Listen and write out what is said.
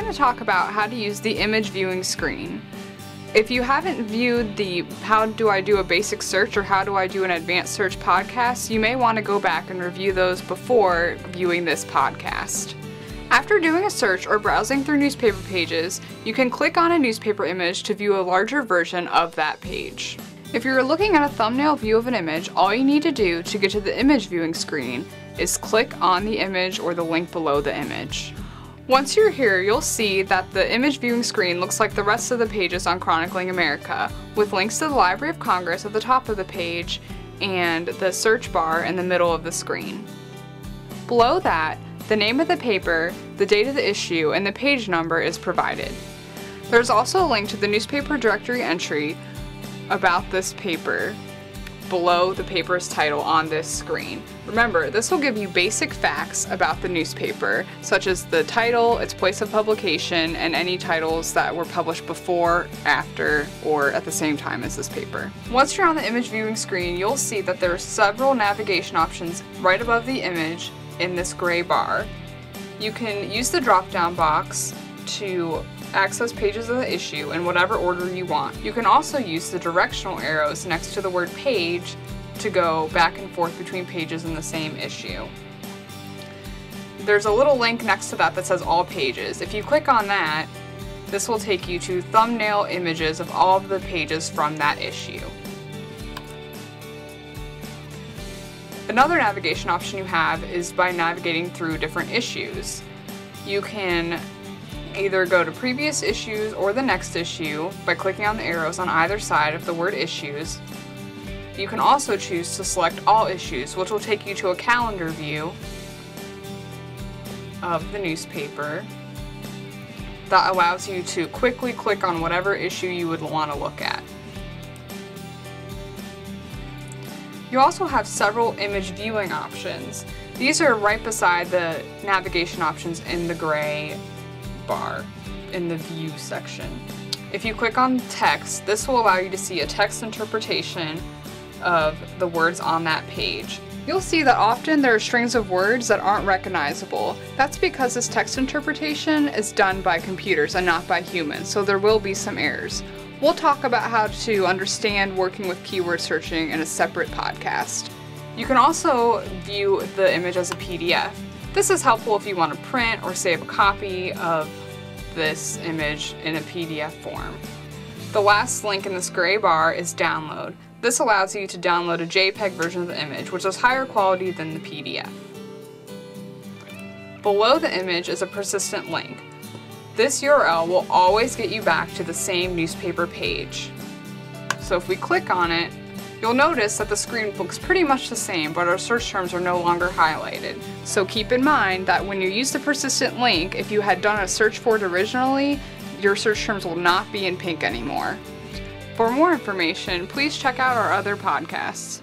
going to talk about how to use the image viewing screen. If you haven't viewed the How Do I Do a Basic Search or How Do I Do an Advanced Search podcast, you may want to go back and review those before viewing this podcast. After doing a search or browsing through newspaper pages, you can click on a newspaper image to view a larger version of that page. If you're looking at a thumbnail view of an image, all you need to do to get to the image viewing screen is click on the image or the link below the image. Once you're here, you'll see that the image viewing screen looks like the rest of the pages on Chronicling America, with links to the Library of Congress at the top of the page and the search bar in the middle of the screen. Below that, the name of the paper, the date of the issue, and the page number is provided. There's also a link to the newspaper directory entry about this paper below the paper's title on this screen. Remember, this will give you basic facts about the newspaper, such as the title, its place of publication, and any titles that were published before, after, or at the same time as this paper. Once you're on the image viewing screen, you'll see that there are several navigation options right above the image in this gray bar. You can use the drop-down box to access pages of the issue in whatever order you want. You can also use the directional arrows next to the word page to go back and forth between pages in the same issue. There's a little link next to that says all pages. If you click on that, this will take you to thumbnail images of all of the pages from that issue. Another navigation option you have is by navigating through different issues. You can either go to previous issues or the next issue by clicking on the arrows on either side of the word issues. You can also choose to select all issues, which will take you to a calendar view of the newspaper that allows you to quickly click on whatever issue you would want to look at. You also have several image viewing options. These are right beside the navigation options in the gray bar in the view section. If you click on text, this will allow you to see a text interpretation of the words on that page. You'll see that often there are strings of words that aren't recognizable. That's because this text interpretation is done by computers and not by humans, so there will be some errors. We'll talk about how to understand working with keyword searching in a separate podcast. You can also view the image as a PDF. This is helpful if you want to print or save a copy of this image in a PDF form. The last link in this gray bar is download. This allows you to download a JPEG version of the image, which is higher quality than the PDF. Below the image is a persistent link. This URL will always get you back to the same newspaper page. So if we click on it, you'll notice that the screen looks pretty much the same, but our search terms are no longer highlighted. So keep in mind that when you use the persistent link, if you had done a search for it originally, your search terms will not be in pink anymore. For more information, please check out our other podcasts.